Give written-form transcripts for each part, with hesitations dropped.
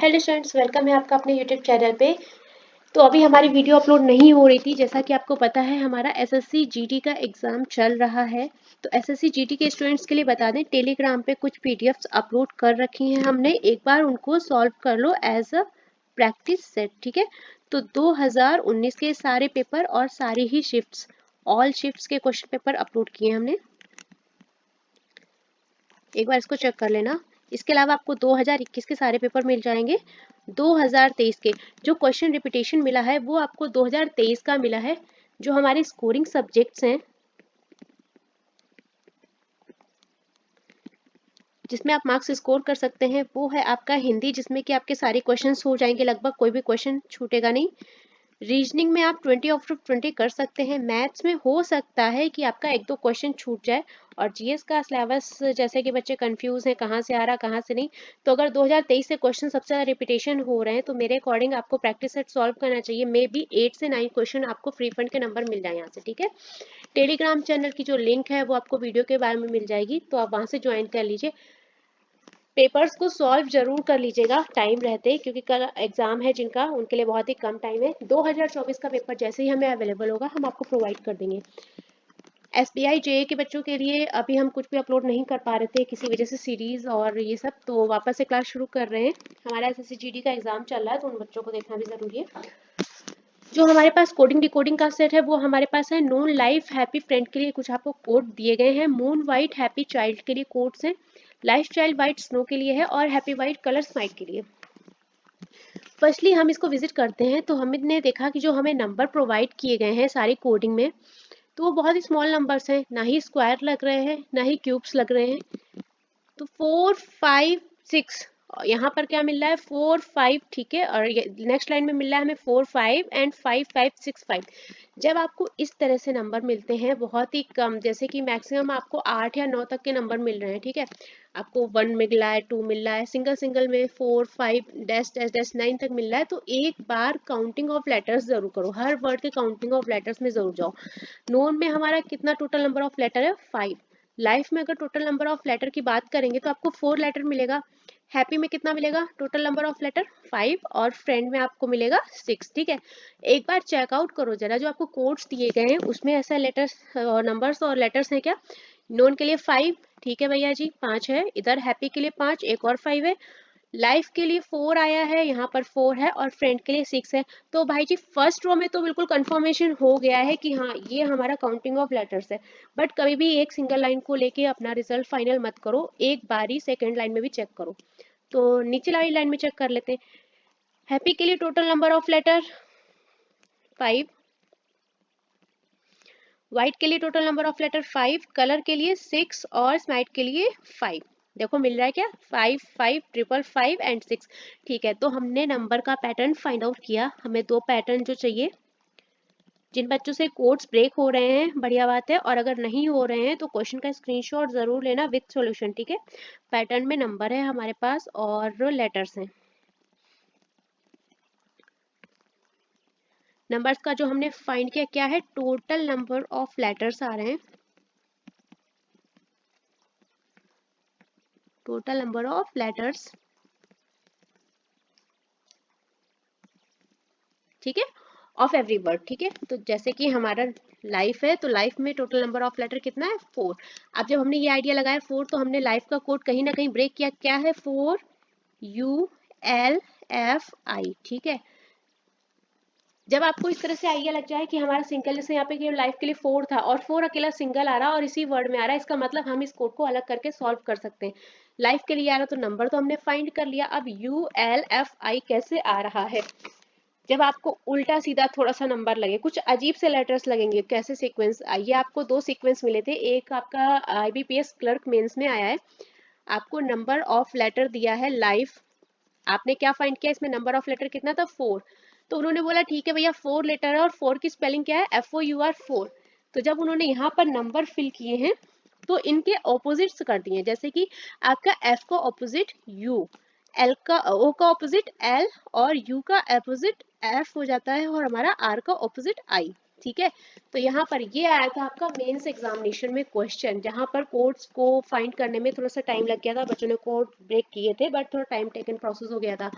Hello students, welcome है आपका अपने यूट्यूब चैनल पे। तो अभी हमारी वीडियो अपलोड नहीं हो रही थी, जैसा कि आपको पता है हमारा एसएससी जीडी का एग्ज़ाम चल रहा है। तो एसएससी जीडी के स्टूडेंट्स के लिए बता दें, टेलीग्राम पे कुछ पीडीएफ्स अपलोड कर रखी हैं हमने, एक बार उनको सॉल्व कर लो एज अ प्रैक्टिस सेट। ठीक है, तो 2019 के सारे पेपर और सारी ही शिफ्ट्स, ऑल शिफ्ट्स के क्वेश्चन पेपर अपलोड किए हमने, एक बार इसको चेक कर लेना। इसके अलावा आपको 2021 के सारे पेपर मिल जाएंगे। 2023 के जो क्वेश्चन रिपीटेशन मिला है वो आपको 2023 का मिला है। जो हमारे स्कोरिंग सब्जेक्ट्स हैं जिसमें आप मार्क्स स्कोर कर सकते हैं वो है आपका हिंदी, जिसमें कि आपके सारे क्वेश्चंस हो जाएंगे लगभग, कोई भी क्वेश्चन छूटेगा नहीं। रीजनिंग में आप 20 आउट ऑफ 20 कर सकते हैं। मैथ्स में हो सकता है कि आपका एक दो क्वेश्चन छूट जाए। और जीएस का सिलेबस, जैसे कि बच्चे कंफ्यूज हैं कहाँ से आ रहा कहाँ से नहीं, तो अगर 2023 से क्वेश्चन सबसे ज़्यादा रिपीटेशन हो रहे हैं तो मेरे अकॉर्डिंग आपको प्रैक्टिस सेट सॉल्व करना चाहिए। मे बी 8 से 9 क्वेश्चन आपको फ्री फंड के नंबर मिल जाए यहाँ से। ठीक है, टेलीग्राम चैनल की जो लिंक है वो आपको वीडियो के बारे में मिल जाएगी, तो आप वहाँ से ज्वाइन कर लीजिए। पेपर्स को सॉल्व जरूर कर लीजिएगा टाइम रहते, क्योंकि कल एग्जाम है जिनका, उनके लिए बहुत ही कम टाइम है। 2024 का पेपर जैसे ही हमें अवेलेबल होगा हम आपको प्रोवाइड कर देंगे। एसबीआई जेए के बच्चों के लिए अभी हम कुछ भी अपलोड नहीं कर पा रहे थे किसी वजह से, सीरीज और ये सब, तो वापस से क्लास शुरू कर रहे हैं। हमारा एसएससी जीडी का एग्जाम चल रहा है तो उन बच्चों को देखना भी जरूरी है। जो हमारे पास कोडिंग डिकोडिंग का सेट है वो हमारे पास है। नून लाइफ हैप्पी फ्रेंड के लिए कुछ आपको कोड दिए गए हैं। मून वाइट हैप्पी चाइल्ड के लिए कोड्स हैं। लाइफ चाइल्ड वाइट स्नो के लिए है और हैप्पी वाइट कलर स्माइट के लिए। फर्स्टली हम इसको विजिट करते हैं तो हमने देखा कि जो हमें नंबर प्रोवाइड किए गए हैं सारी कोडिंग में, तो वो बहुत ही स्मॉल नंबर्स हैं, ना ही स्क्वायर लग रहे हैं ना ही क्यूब्स लग रहे हैं। तो 4 5 6 यहाँ पर क्या मिल रहा है 4 5, ठीक है, और नेक्स्ट लाइन में मिल रहा है हमें 4 5 एंड 5 5 6 5। जब आपको इस तरह से नंबर मिलते हैं बहुत ही कम, जैसे कि मैक्सिमम आपको 8 या 9 तक के नंबर मिल रहे हैं, ठीक है, आपको 1 मिल रहा है, 2 मिल रहा है, सिंगल सिंगल में 4 5 डैश डैश डैश 9 तक मिल रहा है, तो एक बार काउंटिंग ऑफ लेटर्स जरूर करो, हर वर्ड के काउंटिंग ऑफ लेटर्स में जरूर जाओ। नोन में हमारा कितना टोटल नंबर ऑफ लेटर है 5। लाइफ में अगर टोटल नंबर ऑफ लेटर की बात करेंगे तो आपको 4 लेटर मिलेगा। हैप्पी में कितना मिलेगा टोटल नंबर ऑफ लेटर 5, और फ्रेंड में आपको मिलेगा 6। ठीक है, एक बार चेकआउट करो जरा, जो आपको कोड्स दिए गए हैं उसमें ऐसा लेटर्स और नंबर्स और लेटर्स हैं क्या। नोन के लिए 5, ठीक है भैया जी, 5 है। इधर हैप्पी के लिए 5, एक और 5 है। लाइफ के लिए 4 आया है, यहाँ पर 4 है, और फ्रेंड के लिए 6 है। तो भाई जी फर्स्ट रो में तो बिल्कुल कंफर्मेशन हो गया है कि हाँ ये हमारा काउंटिंग ऑफ लेटर्स है। बट कभी भी एक सिंगल लाइन को लेके अपना रिजल्ट फाइनल मत करो, एक बारी सेकेंड लाइन में भी चेक करो। तो नीचे वाली लाइन में चेक कर लेते हैं। हैप्पी के लिए total number of letter 5, white के लिए total number of letter 5, colour के लिए 6 और स्माइट के लिए 5। देखो मिल रहा है क्या 5 5 ट्रिपल 5 एंड 6। ठीक है, तो हमने नंबर का पैटर्न फाइंड आउट किया। हमें दो पैटर्न जो चाहिए, जिन बच्चों से कोड्स ब्रेक हो रहे हैं बढ़िया बात है, और अगर नहीं हो रहे हैं तो क्वेश्चन का स्क्रीनशॉट जरूर लेना विथ सॉल्यूशन। ठीक है, पैटर्न में नंबर है हमारे पास और लेटर्स हैं। नंबर्स का जो हमने फाइंड किया क्या है, टोटल नंबर ऑफ लेटर्स आ रहे हैं, टोटल नंबर ऑफ लेटर्स, ठीक है, ऑफ एवरी वर्ड। ठीक है, तो जैसे कि हमारा लाइफ है तो लाइफ में टोटल नंबर ऑफ लेटर कितना है 4। अब जब हमने ये आइडिया लगाया 4, तो हमने लाइफ का कोड कहीं ना कहीं ब्रेक किया, क्या है 4 ULFI। ठीक है, जब आपको इस तरह से आइडिया लग जाए कि हमारा सिंगल, जैसे यहाँ पे लाइफ के लिए 4 था और 4 अकेला सिंगल आ रहा और इसी वर्ड में आ रहा है, इसका मतलब हम इस कोड को अलग करके सॉल्व कर सकते हैं। लाइफ के लिए आ रहा तो नंबर तो हमने फाइंड कर लिया, अब ULFI कैसे आ रहा है। जब आपको उल्टा सीधा थोड़ा सा नंबर लगे, कुछ अजीब से लेटर्स लगेंगे, कैसे सीक्वेंस, ये आपको दो सीक्वेंस मिले थे, एक आपका IBPS क्लर्क मेंस में आया है, आपको नंबर ऑफ लेटर दिया है लाइफ, आपने क्या फाइंड किया इसमें नंबर ऑफ लेटर कितना था 4। तो उन्होंने बोला ठीक है भैया 4 लेटर है और 4 की स्पेलिंग क्या है FOUR 4। तो जब उन्होंने यहाँ पर नंबर फिल किए हैं तो इनके ऑपोजिट्स कर दिए, जैसे कि आपका F का ऑपोजिट U, L का O का ऑपोजिट L, और U का ऑपोजिट F हो जाता है, और हमारा R का ऑपोजिट I। ठीक है, तो यहाँ पर ये आया था आपका मेंस एग्जामिनेशन में क्वेश्चन, जहाँ पर कोड्स को फाइंड करने में थोड़ा सा टाइम लग गया था, बच्चों ने कोड ब्रेक किए थे बट थोड़ा टाइम टेकन प्रोसेस हो गया था।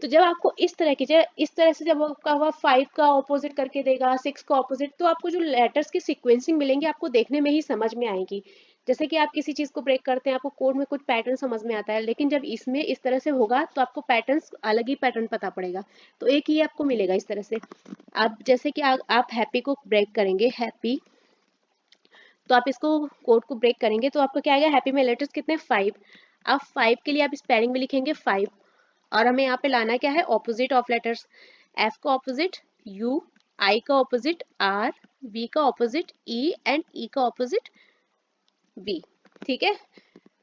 तो जब आपको इस तरह की इस तरह से जब आपका हुआ 5 का ऑपोजिट करके देगा, 6 का ऑपोजिट, तो आपको जो लेटर्स की सीक्वेंसिंग मिलेंगी आपको देखने में ही समझ में आएगी। जैसे कि आप किसी चीज को ब्रेक करते हैं, आपको कोड में कुछ पैटर्न समझ में आता है, लेकिन जब इसमें इस तरह से होगा तो आपको पैटर्न्स अलग ही पैटर्न पता पड़ेगा। तो एक ही आपको मिलेगा इस तरह से। आप जैसे कि आप हैप्पी को ब्रेक करेंगे, हैप्पी, तो आप इसको कोड को ब्रेक करेंगे तो आपको क्या आएगा, हैप्पी में लेटर्स कितने, 5। अब 5 के लिए आप स्पेलिंग में लिखेंगे 5, और हमें यहाँ पे लाना क्या है, ऑपोजिट ऑफ लेटर्स। एफ का ऑपोजिट यू, आई का ऑपोजिट आर, वी का ऑपोजिट ई, एंड ई का ऑपोजिट बी। ठीक है,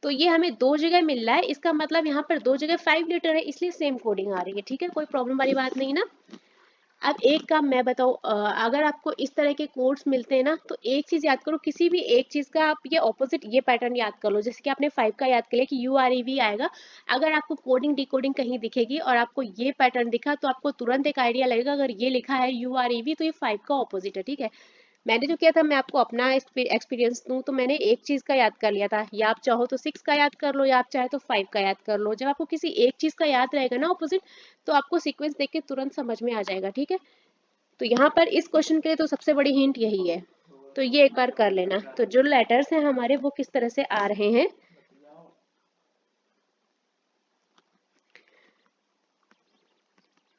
तो ये हमें दो जगह मिल रहा है, इसका मतलब यहाँ पर दो जगह 5 लेटर है, इसलिए सेम कोडिंग आ रही है। ठीक है, कोई प्रॉब्लम वाली बात नहीं ना। अब एक काम मैं बताऊँ, अगर आपको इस तरह के कोड्स मिलते हैं ना, तो एक चीज याद करो, किसी भी एक चीज का आप ये ऑपोजिट, ये पैटर्न याद कर लो। जैसे कि आपने 5 का याद कर लिया कि यू आर ई वी आएगा, अगर आपको कोडिंग डिकोडिंग कहीं दिखेगी और आपको ये पैटर्न दिखा, तो आपको तुरंत एक आइडिया लगेगा, अगर ये लिखा है यू आर ई वी तो ये 5 का ऑपोजिट है। ठीक है, मैंने जो किया था, मैं आपको अपना एक्सपीरियंस दूं, तो मैंने एक चीज का याद कर लिया था, या आप चाहो तो 6 का याद कर लो, या आप चाहे तो 5 का याद कर लो। जब आपको किसी एक चीज का याद रहेगा ना ऑपोजिट, तो आपको सीक्वेंस देख के तुरंत समझ में आ जाएगा। ठीक है, तो यहाँ पर इस क्वेश्चन के लिए तो सबसे बड़ी हिंट यही है। तो ये एक बार कर लेना। तो जो लेटर्स हैं हमारे वो किस तरह से आ रहे हैं,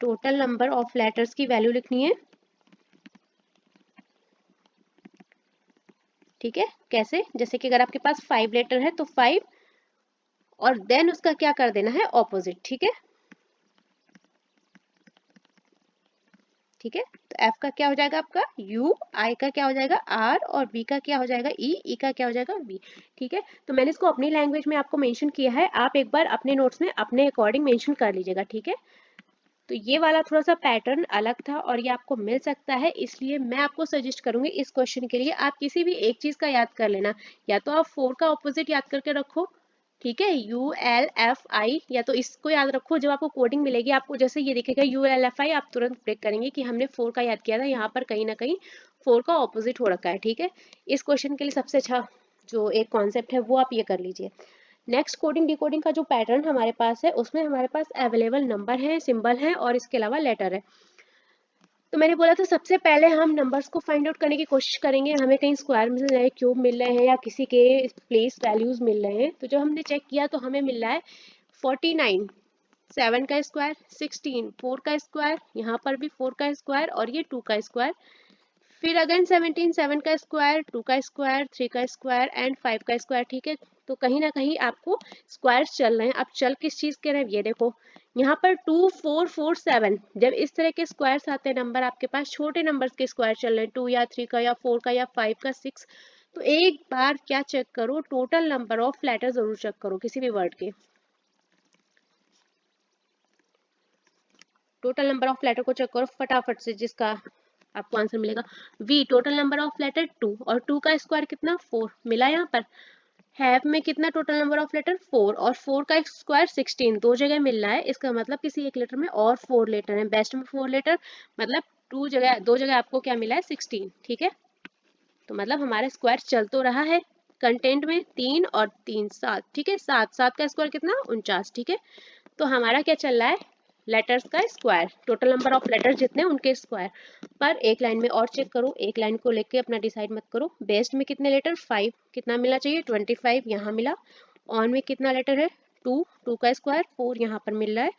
टोटल नंबर ऑफ लेटर्स की वैल्यू लिखनी है। ठीक है, कैसे, जैसे कि अगर आपके पास 5 लेटर है तो 5, और देन उसका क्या कर देना है, ऑपोजिट। ठीक है, ठीक है, तो एफ का क्या हो जाएगा आपका यू, आई का क्या हो जाएगा आर, और बी का क्या हो जाएगा ई, ई का क्या हो जाएगा बी। ठीक है, तो मैंने इसको अपनी लैंग्वेज में आपको मेंशन किया है, आप एक बार अपने नोट्स में अपने अकॉर्डिंग मेंशन कर लीजिएगा। ठीक है, तो ये वाला थोड़ा सा पैटर्न अलग था और ये आपको मिल सकता है, इसलिए मैं आपको सजेस्ट करूंगी इस क्वेश्चन के लिए आप किसी भी एक चीज का याद कर लेना। या तो आप 4 का ऑपोजिट याद करके रखो, ठीक है, यू एल एफ आई, या तो इसको याद रखो। जब आपको कोडिंग मिलेगी, आपको जैसे ये दिखेगा यू एल एफ आई, आप तुरंत ब्रेक करेंगे कि हमने 4 का याद किया था, यहाँ पर कहीं ना कहीं 4 का ऑपोजिट हो रखा है। ठीक है, इस क्वेश्चन के लिए सबसे अच्छा जो एक कॉन्सेप्ट है वो आप ये कर लीजिए। नेक्स्ट कोडिंग डिकोडिंग का जो पैटर्न हमारे पास है, उसमें हमारे पास अवेलेबल नंबर है, सिंबल है, और इसके अलावा लेटर है। तो मैंने बोला था सबसे पहले हम नंबर्स को फाइंड आउट करने की कोशिश करेंगे, हमें कहीं स्क्वायर मिल रहे हैं, क्यूब मिल रहे हैं, या किसी के प्लेस वैल्यूज मिल रहे हैं। तो जब हमने चेक किया तो हमें मिल रहा है 49, 7 का स्क्वायर, 16, 4 का स्क्वायर, यहाँ पर भी 4 का स्क्वायर, और ये 2 का स्क्वायर, फिर अगेन 17, 7 का स्क्वायर, 2 का स्क्वायर, 3 का स्क्वायर, एंड 5 का स्क्वायर। ठीक है, तो कहीं ना कहीं आपको स्क्वायर चल रहे हैं। अब चल किस चीज के रहे हैं ये देखो, यहाँ पर 2, 4, 4, 7, जब इस तरह के स्क्वायर्स आते हैं नंबर आपके पास, छोटे नंबर्स के स्क्वायर चल रहे हैं, 2 या 3 का या 4 का या 5 का, 6, तो एक बार क्या चेक करो, टोटल नंबर ऑफ लेटर जरूर चेक करो किसी भी वर्ड के। टोटल नंबर ऑफ लेटर को चेक करो फटाफट से, जिसका आपको आंसर मिलेगा वी, टोटल नंबर ऑफ लेटर 2, और 2 का स्क्वायर कितना, 4 मिला यहाँ पर। हैव में कितना टोटल नंबर ऑफ लेटर, 4, और 4 का स्क्वायर 16, दो जगह मिल रहा है, इसका मतलब किसी एक लेटर में और 4 लेटर है, बेस्ट में 4 लेटर, मतलब दो जगह आपको क्या मिला है, 16। ठीक है, तो मतलब हमारा स्क्वायर चल तो रहा है, कंटेंट में 3 और 3 7, ठीक है, 7, 7 का स्क्वायर कितना, 49। ठीक है, तो हमारा क्या चल रहा है, लेटर्स का square, total number of letters जितने उनके स्क्वायर। पर एक लाइन में और चेक करो, एक लाइन को लेके अपना डिसाइड मत करो। बेस्ट में कितने लेटर, 5, कितना मिलना चाहिए, 25, यहाँ मिला। ऑन में कितना लेटर है, 2, 2 का स्क्वायर 4, यहाँ पर मिल रहा है।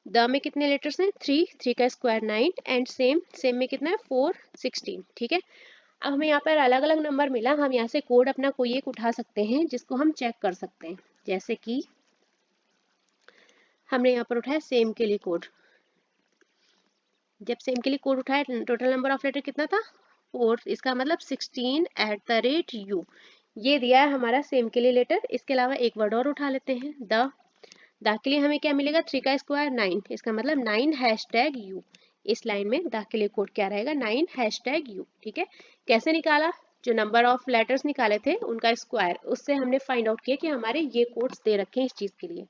द में कितने लेटर्स हैं, 3, 3 का स्क्वायर 9, एंड सेम, सेम में कितना है, 4, 16। ठीक है, अब हमें यहाँ पर अलग अलग नंबर मिला, हम यहाँ से कोड अपना कोई एक उठा सकते हैं जिसको हम चेक कर सकते हैं। जैसे कि हमने यहाँ पर उठाया सेम के लिए कोड, जब सेम के लिए कोड उठाया, टोटल नंबर ऑफ लेटर कितना था, 4, इसका मतलब 16 @ ये दिया है हमारा सेम के लिए लेटर। इसके अलावा एक वर्ड और उठा लेते हैं, द के लिए हमें क्या मिलेगा, 3 का स्क्वायर 9, इसका मतलब 9 #u। इस लाइन में द के लिए कोड क्या रहेगा, 9 #u। ठीक है, कैसे निकाला, जो नंबर ऑफ लेटर्स निकाले थे उनका स्क्वायर, उससे हमने फाइंड आउट किया कि हमारे ये कोड्स दे रखे हैं इस चीज के लिए।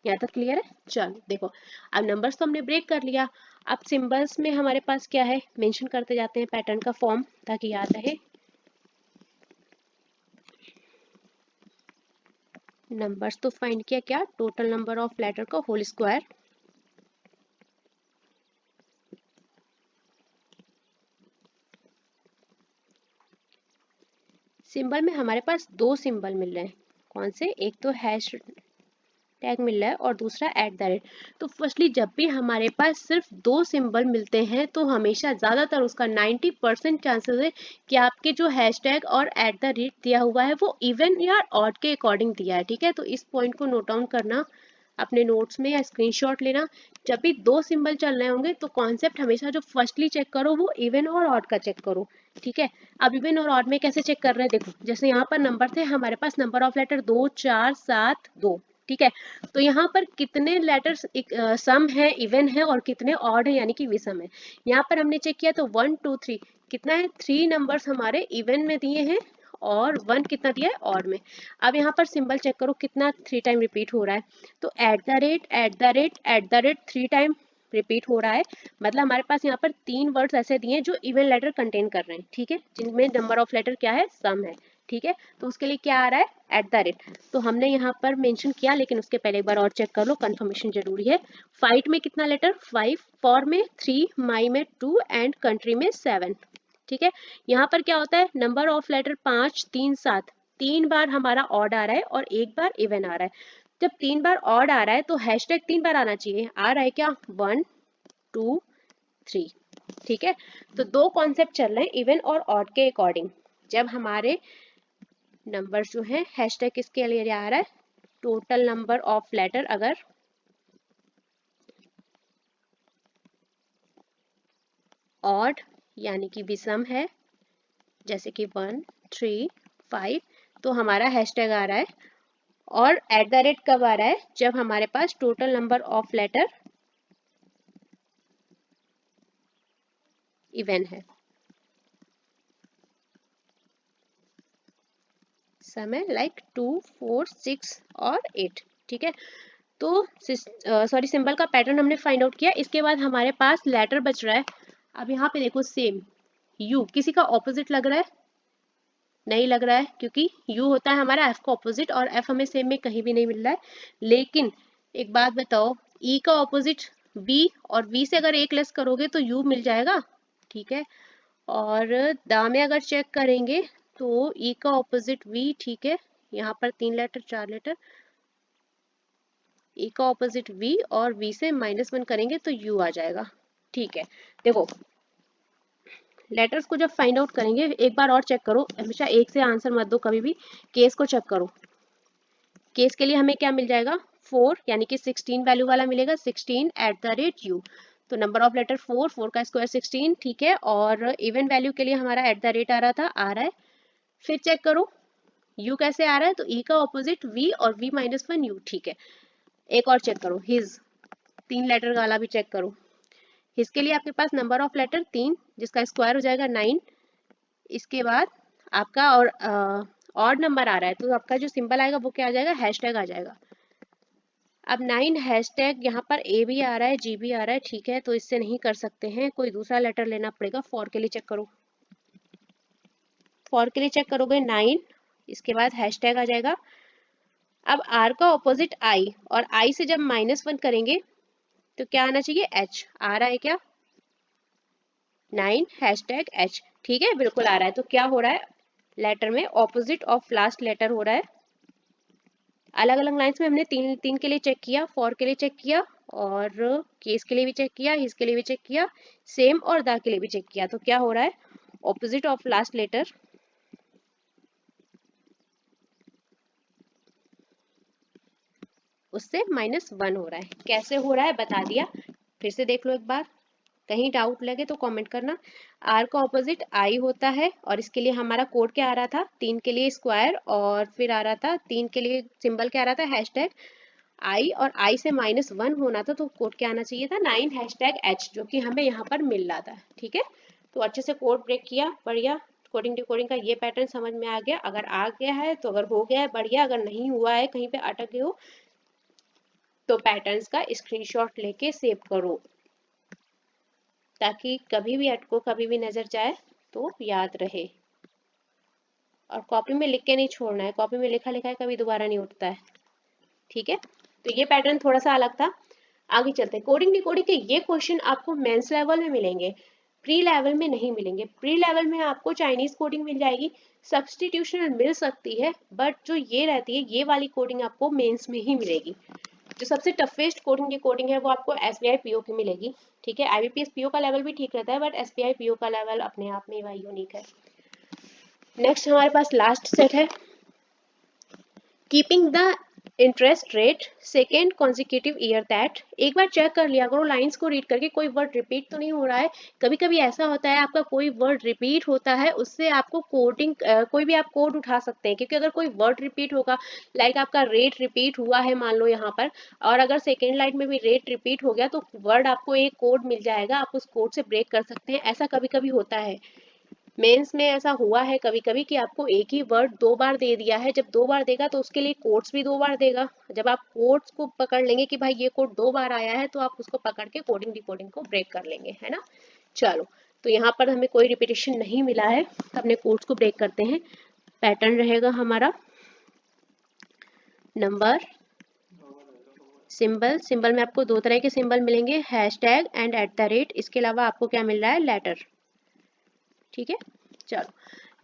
यहाँ तक क्लियर है, चलो देखो, अब नंबर्स तो हमने ब्रेक कर लिया, अब सिंबल्स में हमारे पास क्या है, मेंशन करते जाते हैं पैटर्न का फॉर्म ताकि याद रहे। नंबर्स तो फाइंड किया, क्या, टोटल नंबर ऑफ लेटर का होल स्क्वायर, सिंबल में हमारे पास दो सिंबल मिल रहे हैं। कौन से? एक तो हैश टैग मिल रहा है और दूसरा @। तो फर्स्टली जब भी हमारे पास सिर्फ दो सिंबल मिलते हैं तो हमेशा ज़्यादातर उसका 90% चांसेस है कि आपके जो हैशटैग और @ दिया हुआ है वो इवन या ऑड के अकॉर्डिंग दिया है। ठीक है, तो इस पॉइंट को नोट डाउन करना अपने नोट्स में या स्क्रीनशॉट लेना। जब भी दो सिंबल चल रहे होंगे तो कॉन्सेप्ट हमेशा जो फर्स्टली चेक करो वो इवन और ऑड का चेक करो। ठीक है, अब इवन और ऑड में कैसे चेक कर रहे हैं? देखो, जैसे यहाँ पर नंबर थे, हमारे पास नंबर ऑफ लेटर 2 4 7 2। ठीक है, तो यहाँ पर कितने लेटर्स सम है, इवन है, और कितने ऑड है यानी कि विषम है। यहाँ पर हमने चेक किया तो 1 2 3 कितना है, 3 नंबर्स हमारे इवन में दिए हैं और 1 कितना दिया है, ऑड में। अब यहाँ पर सिंबल चेक करो कितना 3 टाइम रिपीट हो रहा है, तो @ 3 टाइम रिपीट हो रहा है। मतलब हमारे पास यहाँ पर 3 वर्ड्स ऐसे दिए हैं जो इवन लेटर कंटेन कर रहे हैं। ठीक है, जिनमें नंबर ऑफ लेटर क्या है, सम है। ठीक है, तो उसके लिए क्या आ रहा है, @ तो हमने यहाँ पर मेंशन किया, लेकिन उसके पहले एक बार और चेक कर लो, कंफर्मेशन जरूरी है। फाइट में कितना लेटर, 5, फॉर में 3, माई में 2 एंड कंट्री में 7। ठीक है, यहाँ पर क्या होता है, नंबर ऑफ लेटर 5 3 7, 3 बार हमारा ऑड आ रहा है और एक बार इवन आ रहा है। जब 3 बार ऑड आ रहा है तो हैशटैग 3 बार आना चाहिए, आ रहा है क्या, 1 2 3। ठीक है, तो दो कॉन्सेप्ट चल रहे हैं इवन और ऑड के अकॉर्डिंग। जब हमारे नंबर जो है, हैशटैग किसके लिए आ रहा है, टोटल नंबर ऑफ लेटर अगर ऑड यानी कि विषम है, जैसे कि 1 3 5, तो हमारा हैशटैग आ रहा है। और @ कब आ रहा है, जब हमारे पास total number of letter even है। समय लाइक 2 4 6 और 8। ठीक है, तो सॉरी, सिंबल का पैटर्न हमने फाइंड आउट किया। इसके बाद हमारे पास लेटर बच रहा है। अब यहाँ पे देखो, सेम यू किसी का ऑपोजिट लग रहा है, नहीं लग रहा है, क्योंकि यू होता है हमारा एफ का ऑपोजिट और एफ हमें सेम में कहीं भी नहीं मिल रहा है। लेकिन एक बात बताओ, ई का ऑपोजिट वी, और वी से अगर एक लेस करोगे तो यू मिल जाएगा। ठीक है, और दा में अगर चेक करेंगे तो ई का ऑपोजिट वी। ठीक है, यहाँ पर 3 लेटर 4 लेटर, ई का ऑपोजिट वी और वी से -1 करेंगे तो यू आ जाएगा। ठीक है, देखो लेटर्स को जब फाइंड आउट करेंगे, एक बार और चेक करो, हमेशा एक से आंसर मत दो कभी भी, केस को चेक करो। केस के लिए हमें क्या मिल जाएगा, 4 यानी कि 16 वैल्यू वाला मिलेगा, 16 @u। तो नंबर ऑफ लेटर 4, 4 का स्क्वायर 16। ठीक है, और इवन वैल्यू के लिए हमारा @ आ रहा था, आ रहा है। फिर चेक करो u कैसे आ रहा है, तो e का ऑपोजिट v और v -1 u। ठीक है, एक और चेक करो, हिज 3 लेटर वाला भी चेक करो। हिज के लिए आपके पास नंबर ऑफ लेटर 3, जिसका स्क्वायर हो जाएगा 9। इसके बाद आपका और ऑड नंबर आ रहा है, तो आपका जो सिंबल आएगा वो क्या आ जाएगा, हैशटैग आ जाएगा। अब 9 हैशटैग, यहाँ पर ए भी आ रहा है, जी भी आ रहा है। ठीक है, तो इससे नहीं कर सकते हैं, कोई दूसरा लेटर लेना पड़ेगा। फॉर के लिए चेक करो, फॉर के लिए चेक करोगे 9, इसके बाद हैशटैग आ जाएगा। अब आर का ऑपोजिट आई, और आई से जब -1 करेंगे तो क्या आना चाहिए, एच। आ रहा है क्या, 9 हैशटैग एच। ठीक है, बिल्कुल आ रहा है। तो क्या हो रहा है, लेटर में ऑपोजिट ऑफ लास्ट लेटर हो रहा है। अलग अलग लाइंस में हमने 3 3 के लिए चेक किया, फॉर के लिए चेक किया, और केस के लिए भी चेक किया, हिज के लिए भी चेक किया, सेम और दा के लिए भी चेक किया। तो क्या हो रहा है, ऑपोजिट ऑफ लास्ट लेटर उससे -1 हो रहा है। कैसे हो रहा है बता दिया, फिर से देख लो एक बार, कहीं डाउट लगे तो कमेंट करना। आर का ऑपोजिट आई होता है, और इसके लिए हमारा कोड क्या आ रहा था, 3 के लिए स्क्वायर, और फिर आ रहा था 3 के लिए सिंबल क्या आ रहा था, हैशटैग आई, और आई से -1 होना था, तो कोड क्या आना चाहिए था, 9 हैशटैग एच, जो कि हमें यहाँ पर मिल रहा था। ठीक है, तो अच्छे से कोड ब्रेक किया, बढ़िया। कोडिंग डिकोडिंग का ये पैटर्न समझ में आ गया। अगर आ गया है तो, अगर हो गया है बढ़िया, अगर नहीं हुआ है, कहीं पे अटक गए हो, तो पैटर्न्स का स्क्रीनशॉट लेके सेव करो, ताकि कभी भी अटको, कभी भी नजर जाए तो याद रहे। और कॉपी में लिख के नहीं छोड़ना है, कॉपी में लिखा लिखा है कभी दोबारा नहीं उठता है। ठीक है, तो ये पैटर्न थोड़ा सा अलग था। आगे चलते हैं, कोडिंग डिकोडिंग के ये क्वेश्चन आपको मेंस लेवल में मिलेंगे। प्री लेवल में नहीं मिलेंगे। प्री लेवल में आपको चाइनीज कोडिंग मिल जाएगी, सब्सटीट्यूशनल मिल सकती है, बट जो ये रहती है ये वाली कोडिंग आपको मेंस में ही मिलेगी। जो सबसे टफेस्ट कोडिंग की कोडिंग है वो आपको एसबीआई पीओ की मिलेगी, ठीक है। आईबीपीएस पीओ का लेवल भी ठीक रहता है, बट एसबीआई पीओ का लेवल अपने आप में वही यूनिक है। नेक्स्ट हमारे पास लास्ट सेट है, keeping the interest rate second consecutive year that. एक बार चेक कर लिया करो लाइंस को रीड करके कोई वर्ड रिपीट तो नहीं हो रहा है। कभी कभी ऐसा होता है आपका कोई वर्ड रिपीट होता है, उससे आपको कोडिंग कोई भी आप कोड उठा सकते हैं, क्योंकि अगर कोई वर्ड रिपीट होगा, लाइक आपका रेट रिपीट हुआ है मान लो यहाँ पर, और अगर सेकेंड लाइन में भी रेट रिपीट हो गया तो वर्ड आपको एक कोड मिल जाएगा, आप उस कोड से ब्रेक कर सकते हैं। ऐसा कभी कभी होता है, मेंस में ऐसा हुआ है कभी कभी कि आपको एक ही वर्ड दो बार दे दिया है, जब दो बार देगा तो उसके लिए कोड्स भी दो बार देगा। जब आप कोड्स को पकड़ लेंगे कि भाई ये कोड दो बार आया है, तो आप उसको पकड़ के कोडिंग डिकोडिंग को ब्रेक कर लेंगे, है ना। चलो, तो यहाँ पर हमें कोई रिपीटेशन नहीं मिला है, तो अपने कोड्स को ब्रेक करते हैं। पैटर्न रहेगा हमारा नंबर, सिंबल, सिंबल में आपको दो तरह के सिंबल मिलेंगे, हैशटैग एंड @। इसके अलावा आपको क्या मिल रहा है, लेटर, ठीक है। चलो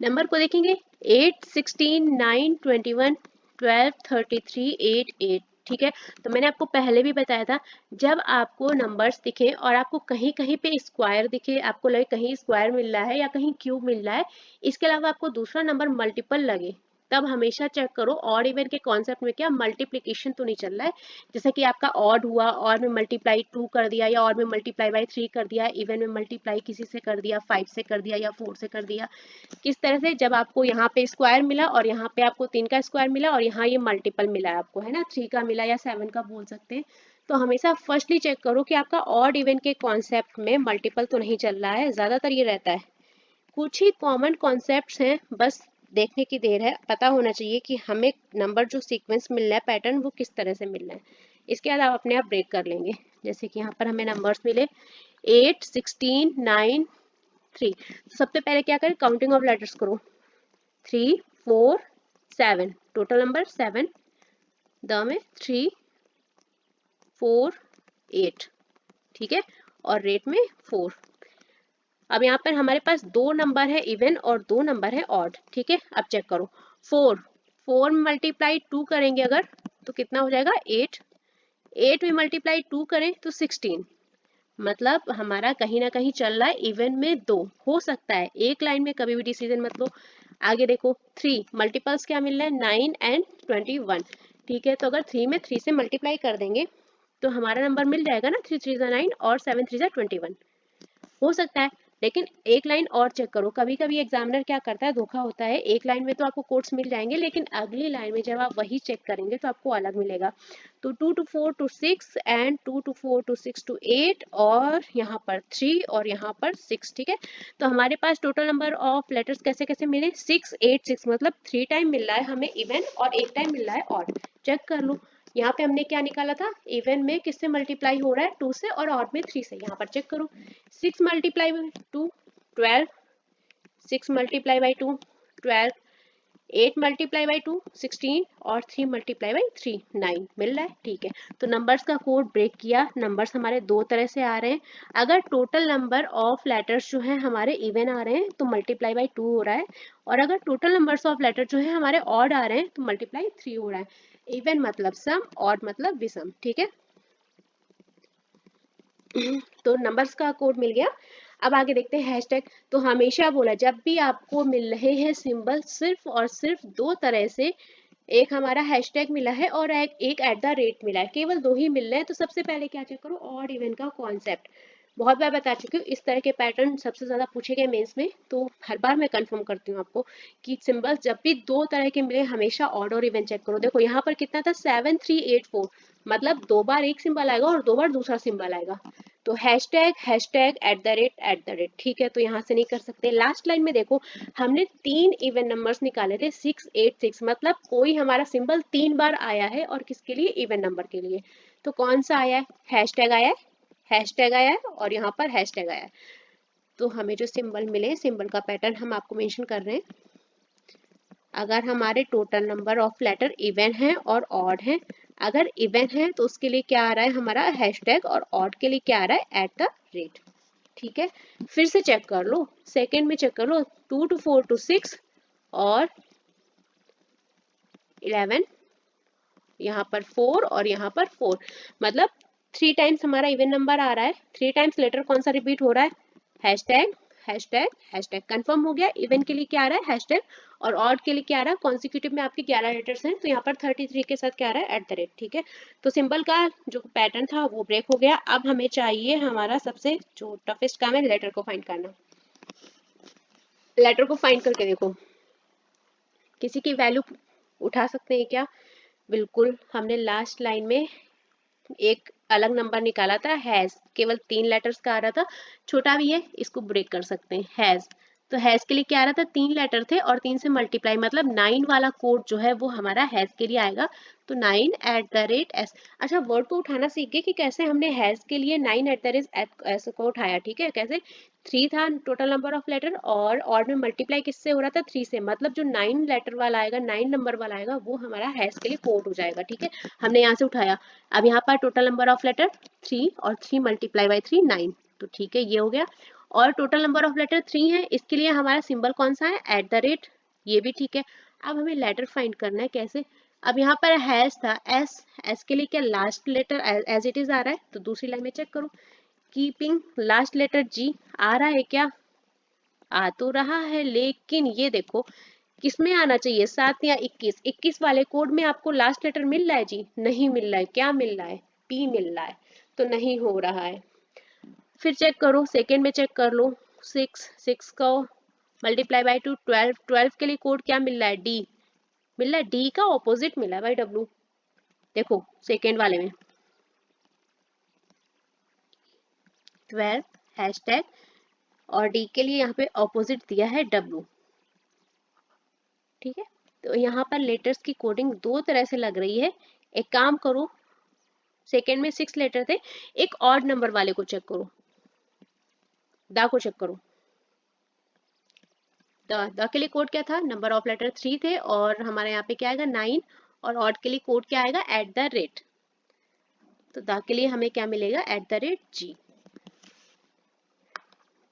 नंबर को देखेंगे, 8, 16, 9, 21, 12, 33, 8, 8, ठीक है। तो मैंने आपको पहले भी बताया था, जब आपको नंबर्स दिखे और आपको कहीं कहीं पे स्क्वायर दिखे, आपको लगे कहीं स्क्वायर मिल रहा है या कहीं क्यूब मिल रहा है, इसके अलावा आपको दूसरा नंबर मल्टीपल लगे, तब हमेशा चेक करो ऑड इवन के कॉन्सेप्ट में क्या मल्टीप्लिकेशन तो नहीं चल रहा है। जैसे कि आपका ऑड हुआ, ऑड में मल्टीप्लाई 2 कर दिया, या ऑड में मल्टीप्लाई बाई 3 कर दिया, इवन में मल्टीप्लाई किसी से कर दिया, 5 से कर दिया या 4 से कर दिया। किस तरह से, जब आपको यहाँ पे स्क्वायर मिला और यहाँ पे आपको 3 का स्क्वायर मिला और यहाँ ये मल्टीपल मिला है आपको, है ना, 3 का मिला या 7 का बोल सकते हैं। तो हमेशा फर्स्टली चेक करो कि आपका ऑड इवन के कॉन्सेप्ट में मल्टीपल तो नहीं चल रहा है, ज्यादातर ये रहता है। कुछ ही कॉमन कॉन्सेप्ट्स हैं, बस देखने की देर है, पता होना चाहिए कि हमें नंबर जो सीक्वेंस मिल रहा है पैटर्न वो किस तरह से मिल रहा है, इसके बाद आप अपने आप ब्रेक कर लेंगे। जैसे कि यहाँ पर हमें नंबर्स मिले 8, 16, 9, 3। सबसे पहले क्या करें, काउंटिंग ऑफ लेटर्स करो, 3, 4, 7, टोटल नंबर 7, द में 3, 4, 8, ठीक है, और रेट में 4। अब यहाँ पर हमारे पास दो नंबर है इवन और दो नंबर है ऑड, ठीक है। अब चेक करो, 4 में मल्टीप्लाई 2 करेंगे अगर, तो कितना हो जाएगा 8, 8 में मल्टीप्लाई 2 करें तो 16। मतलब हमारा कहीं ना कहीं चल रहा है इवन में दो, हो सकता है एक लाइन में कभी भी डिसीजन मत लो। आगे देखो, 3 मल्टीपल्स क्या मिल रहा है, 9 एंड 21, ठीक है। तो अगर 3 में 3 से मल्टीप्लाई कर देंगे तो हमारा नंबर मिल जाएगा ना, 3 3 9 और 7 3 21, हो सकता है। लेकिन एक लाइन और चेक करो, कभी कभी एग्जामिनर क्या करता है, धोखा होता है, एक लाइन में तो आपको कोड्स मिल जाएंगे लेकिन अगली लाइन में जब आप वही चेक करेंगे तो आपको अलग मिलेगा। तो 2 to 4 to 6 and 2 to 4 to 6 to 8 और यहाँ पर 3 और यहाँ पर 6, ठीक है। तो हमारे पास टोटल नंबर ऑफ लेटर्स कैसे कैसे मिले, 6, 8, 6, मतलब 3 टाइम मिल रहा है हमें इवन और एक टाइम मिल रहा है ऑड। चेक कर लो, यहाँ पे हमने क्या निकाला था, इवन में किससे मल्टीप्लाई हो रहा है, 2 से, और ऑड में 3 से। यहाँ पर चेक करो, 6 multiply by 2 12, 6 multiply by 2 12, 8 multiply by 2 16 और 3 मल्टीप्लाई बाई 3 9 मिल रहा है, ठीक है। तो नंबर्स का कोड ब्रेक किया, नंबर्स हमारे दो तरह से आ रहे हैं। अगर टोटल नंबर ऑफ लेटर्स जो है हमारे इवन आ रहे हैं तो मल्टीप्लाई बाई 2 हो रहा है, और अगर टोटल नंबर्स ऑफ लेटर जो है हमारे ऑड आ रहे हैं तो मल्टीप्लाई 3 हो रहा है। इवन मतलब सम, ऑड मतलब विषम, ठीक है। तो नंबर्स का कोड मिल गया। अब आगे देखते हैं हैशटैग। तो हमेशा बोला, जब भी आपको मिल रहे हैं सिंबल सिर्फ और सिर्फ दो तरह से, एक हमारा हैशटैग मिला है और एक @ मिला है, केवल दो ही मिल रहे हैं, तो सबसे पहले क्या चेक करो, ऑड इवन का कॉन्सेप्ट। बहुत बार बता चुकी हूँ, इस तरह के पैटर्न सबसे ज्यादा पूछे गए मेंस में, तो हर बार मैं कंफर्म करती हूँ आपको कि सिंबल्स जब भी दो तरह के मिले हमेशा ऑड और इवन चेक करो। देखो यहाँ पर कितना था, 7 3 8 4, मतलब दो बार एक सिंबल आएगा और दो बार दूसरा सिंबल आएगा। तो हैशटैग हैशटैग @ ठीक है, तो यहाँ से नहीं कर सकते। लास्ट लाइन में देखो, हमने 3 इवन नंबर्स निकाले थे, 6 8 6, मतलब कोई हमारा सिंबल 3 बार आया है, और किसके लिए, इवन नंबर के लिए। तो कौन सा आया है, हैशटैग आया है, हैशटैग आया है और यहाँ पर हैशटैग आया है। तो हमें जो सिंबल मिले, सिंबल का पैटर्न हम आपको मेंशन कर रहे हैं। अगर हमारे total number of letter even है और ऑड है, अगर इवन है तो उसके लिए क्या आ रहा है हमारा हैशटैग, और ऑड के लिए क्या आ रहा है @। ठीक है, फिर से चेक कर लो, सेकेंड में चेक कर लो, 2 to 4 to 6 और 11, यहाँ पर 4 और यहाँ पर 4, मतलब 3 टाइम्स हमारा इवन नंबर आ रहा है। 3 टाइम्स लेटर कौन सा रिपीट हो रहा है, हैशटैग हैशटैग हैशटैग। कंफर्म हो गया। इवन के लिए क्या आ रहा है, हैशटैग, और ऑड के लिए क्या आ रहा है, कॉन्सिक्यूटिव में आपके 11 लेटर्स हैं, तो यहाँ पर 33 के साथ क्या आ रहा है, @ ठीक है। तो सिंबल का जो पैटर्न था वो ब्रेक हो गया। अब हमें चाहिए हमारा सबसे जो टफेस्ट काम है, लेटर को फाइंड करना। लेटर को फाइंड करके देखो, किसी की वैल्यू उठा सकते हैं क्या, बिल्कुल। हमने लास्ट लाइन में एक अलग नंबर निकाला था, हैज, केवल 3 लेटर्स का आ रहा था, छोटा भी है, इसको ब्रेक कर सकते हैं, हैज। तो हैज के लिए क्या आ रहा था, 3 लेटर थे और 3 से मल्टीप्लाई, मतलब 9 वाला कोड जो है वो हमारा हैज के लिए आएगा, तो 9 @ अच्छा, वर्ड को उठाना सीख गए कि कैसे हमने हैज के लिए 9 @ को उठाया, ठीक है। कैसे, 3 था टोटल नंबर ऑफ लेटर और ऑड में मल्टीप्लाई किससे हो रहा था, 3 से, मतलब जो 9 लेटर वाला आएगा, 9 नंबर वाला आएगा, वो हमारा हैज के लिए कोड हो जाएगा, ठीक है। हमने यहाँ से उठाया। अब यहाँ पर टोटल नंबर ऑफ लेटर 3 और 3 मल्टीप्लाई बाई 3 9, तो ठीक है, ये हो गया। और टोटल नंबर ऑफ लेटर 3 है, इसके लिए हमारा सिंबल कौन सा है, @, ये भी ठीक है। अब हमें लेटर फाइंड करना है, कैसे। अब यहाँ पर हैज था, एस के लिए क्या last letter as it is आ रहा है, तो दूसरी लाइन में चेक करो, कीपिंग लास्ट लेटर जी आ रहा है क्या, आ तो रहा है, लेकिन ये देखो किसमें आना चाहिए, 7 या 21, 21 वाले कोड में आपको लास्ट लेटर मिल रहा है जी, नहीं मिल रहा है, क्या मिल रहा है, पी मिल रहा है, तो नहीं हो रहा है। फिर चेक करो, सेकेंड में चेक कर लो, 6 को मल्टीप्लाई बाई 2 12, 12 के लिए कोड क्या मिल रहा है, डी मिल रहा है, डी का ऑपोजिट मिला है भाई, डब्लू। देखो सेकेंड वाले में 12 हैशटैग और डी के लिए यहाँ पे ऑपोजिट दिया है डब्लू, ठीक है। तो यहाँ पर लेटर्स की कोडिंग दो तरह से लग रही है। एक काम करो, सेकेंड में 6 लेटर थे, एक ऑड नंबर वाले को चेक करो, दा को चेक करो। द के लिए कोड क्या था, नंबर ऑफ लेटर 3 थे और हमारे यहाँ पे क्या आएगा 9, और ऑड के लिए कोड क्या आएगा, @, तो द के लिए हमें क्या मिलेगा, @g।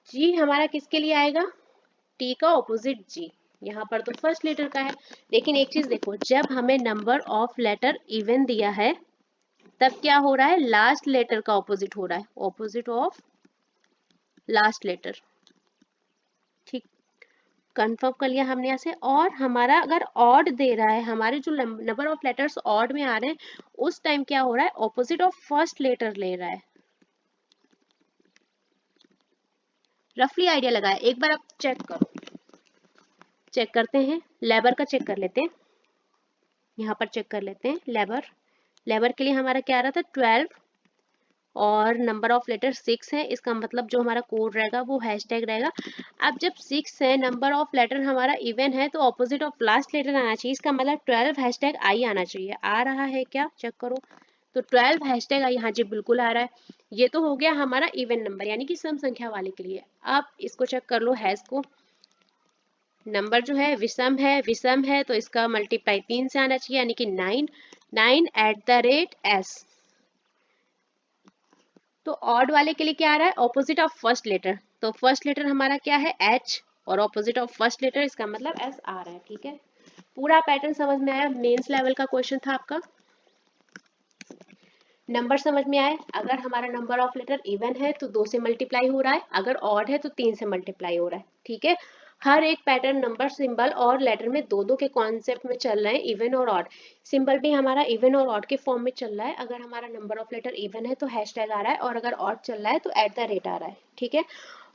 जी हमारा किसके लिए आएगा, टी का ऑपोजिट जी, यहाँ पर तो फर्स्ट लेटर का है। लेकिन एक चीज देखो, जब हमें नंबर ऑफ लेटर इवन दिया है, तब क्या हो रहा है, लास्ट लेटर का ऑपोजिट हो रहा है, ऑपोजिट ऑफ लास्ट लेटर, ठीक। कंफर्म कर लिया हमने यहाँ से। और हमारा अगर ऑड दे रहा है, हमारे जो नंबर ऑफ लेटर्स ऑड में आ रहे हैं, उस टाइम क्या हो रहा है, ऑपोजिट ऑफ फर्स्ट लेटर ले रहा है। रफली आइडिया लगा है, एक बार आप चेक करो, चेक करते हैं, लेबर का चेक कर लेते हैं, यहाँ पर चेक कर लेते हैं लेबर। लेबर के लिए हमारा क्या आ रहा था, 12 और नंबर ऑफ लेटर 6 है, इसका मतलब जो हमारा कोड रहेगा वो हैशटैग रहेगा। अब जब 6 है, नंबर ऑफ लेटर हमारा इवन है, तो ऑपोजिट ऑफ लास्ट लेटर आना चाहिए, इसका मतलब 12 हैशटैग आई आना चाहिए। आ रहा है क्या, चेक करो, तो 12 हैशटैग आई, हाँ जी बिल्कुल आ रहा है। ये तो हो गया हमारा इवन नंबर, यानी कि सम संख्या वाले के लिए। अब इसको चेक कर लो, हैश को, नंबर जो है विषम है तो इसका मल्टीप्लाई 3 से आना चाहिए, यानी कि 9 @s। तो ऑड वाले के लिए क्या आ रहा है, ऑपोजिट ऑफ फर्स्ट लेटर, तो फर्स्ट लेटर हमारा क्या है, एच, और ऑपोजिट ऑफ फर्स्ट लेटर इसका मतलब एस आ रहा है, ठीक है। पूरा पैटर्न समझ में आया, मेंस लेवल का क्वेश्चन था आपका। नंबर समझ में आए, अगर हमारा नंबर ऑफ लेटर इवन है तो 2 से मल्टीप्लाई हो रहा है, अगर ऑड है तो 3 से मल्टीप्लाई हो रहा है, ठीक है। हर एक पैटर्न नंबर, सिंबल और लेटर में दो दो के कॉन्सेप्ट में चल रहे हैं, इवन और ऑड। सिंबल भी हमारा इवन और ऑड के फॉर्म में चल रहा है, अगर हमारा नंबर ऑफ लेटर इवन है तो हैशटैग आ रहा है, और अगर ऑड चल रहा है तो @ आ रहा है, ठीक है।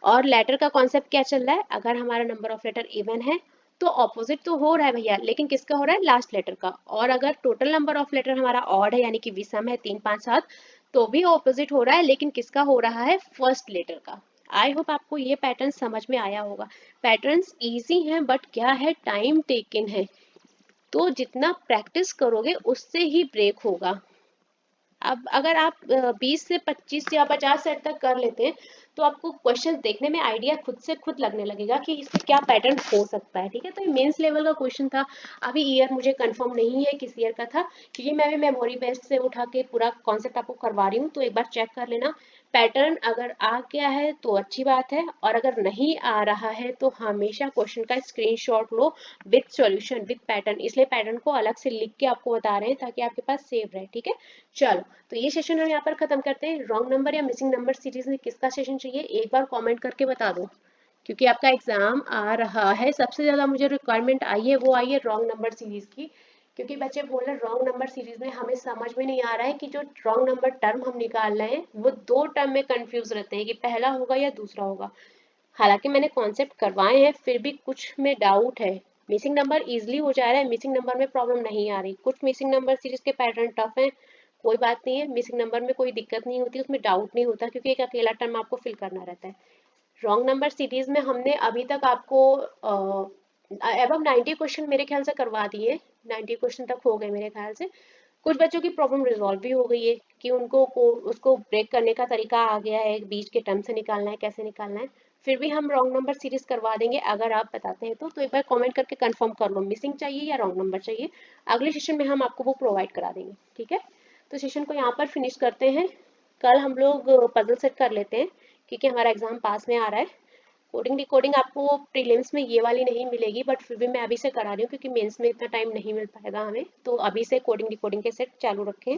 और लेटर का कॉन्सेप्ट क्या चल रहा है, अगर हमारा नंबर ऑफ लेटर इवन है तो ऑपोजिट तो हो रहा है भैया, लेकिन किसका हो रहा है, लास्ट लेटर का। और अगर टोटल नंबर ऑफ लेटर हमारा ऑड है, यानी कि विषम है 3 5 7, तो भी ऑपोजिट हो रहा है, लेकिन किसका हो रहा है, फर्स्ट लेटर का। आई होप आपको ये पैटर्न समझ में आया होगा। पैटर्न्स इजी हैं, बट क्या है, टाइम टेकन है, तो जितना प्रैक्टिस करोगे उससे ही ब्रेक होगा। अब अगर आप 20 से 25 या 50 सेट तक कर लेते हैं, तो आपको क्वेश्चन देखने में आइडिया खुद से खुद लगने लगेगा कि इससे क्या पैटर्न हो सकता है, ठीक है। तो ये मेंस लेवल का क्वेश्चन था। अभी ईयर मुझे कंफर्म नहीं है किस ईयर का था, क्योंकि मैं भी मेमोरी बेस्ड से उठा के पूरा कॉन्सेप्ट आपको करवा रही हूँ, तो एक बार चेक कर लेना। पैटर्न अगर आ गया है तो अच्छी बात है, और अगर नहीं आ रहा है तो हमेशा क्वेश्चन का screenshot low with solution with pattern. इसलिए पैटर्न को अलग से लिख के आपको बता रहे हैं ताकि आपके पास सेव रहे, ठीक है। चलो, तो ये सेशन हम यहाँ पर खत्म करते हैं। रॉन्ग नंबर या मिसिंग नंबर सीरीज में किसका सेशन चाहिए एक बार कॉमेंट करके बता दो, क्योंकि आपका एग्जाम आ रहा है। सबसे ज्यादा मुझे रिक्वायरमेंट आई है वो आई है रॉन्ग नंबर सीरीज की, क्योंकि बच्चे बोल रहे हैं रॉन्ग नंबर सीरीज में हमें समझ में नहीं आ रहा है कि जो रॉन्ग नंबर टर्म हम निकाल रहे हैं वो दो टर्म में कंफ्यूज रहते हैं कि पहला होगा या दूसरा होगा। हालांकि मैंने कॉन्सेप्ट करवाए हैं फिर भी कुछ में डाउट है। मिसिंग नंबर इजिली हो जा रहा है, मिसिंग नंबर में प्रॉब्लम नहीं आ रही। कुछ मिसिंग नंबर सीरीज के पैटर्न टफ है, कोई बात नहीं है, मिसिंग नंबर में कोई दिक्कत नहीं होती, उसमें डाउट नहीं होता क्योंकि एक अकेला टर्म आपको फिल करना रहता है। रॉन्ग नंबर सीरीज में हमने अभी तक आपको एबव 90 क्वेश्चन मेरे ख्याल से करवा दिए, 90 क्वेश्चन तक हो गए मेरे ख्याल से। कुछ बच्चों की प्रॉब्लम रिजॉल्व भी हो गई है कि उनको उसको ब्रेक करने का तरीका आ गया है, बीच के टर्म से निकालना है कैसे निकालना है। फिर भी हम रॉन्ग नंबर सीरीज करवा देंगे अगर आप बताते हैं तो एक बार कमेंट करके कंफर्म कर लो मिसिंग चाहिए या रॉन्ग नंबर चाहिए। अगले सेशन में हम आपको वो प्रोवाइड करा देंगे, ठीक है। तो सेशन को यहाँ पर फिनिश करते हैं। कल हम लोग पजल सेट कर लेते हैं क्योंकि हमारा एग्जाम पास में आ रहा है। कोडिंग डिकोडिंग आपको प्रीलिम्स में ये वाली नहीं मिलेगी, बट फिर भी मैं अभी से करा रही हूँ क्योंकि मेंस में इतना टाइम नहीं मिल पाएगा हमें, तो अभी से कोडिंग डिकोडिंग के सेट चालू रखें।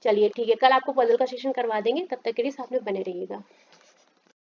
चलिए ठीक है, कल आपको पजल का सेशन करवा देंगे, तब तक के लिए साथ में बने रहिएगा।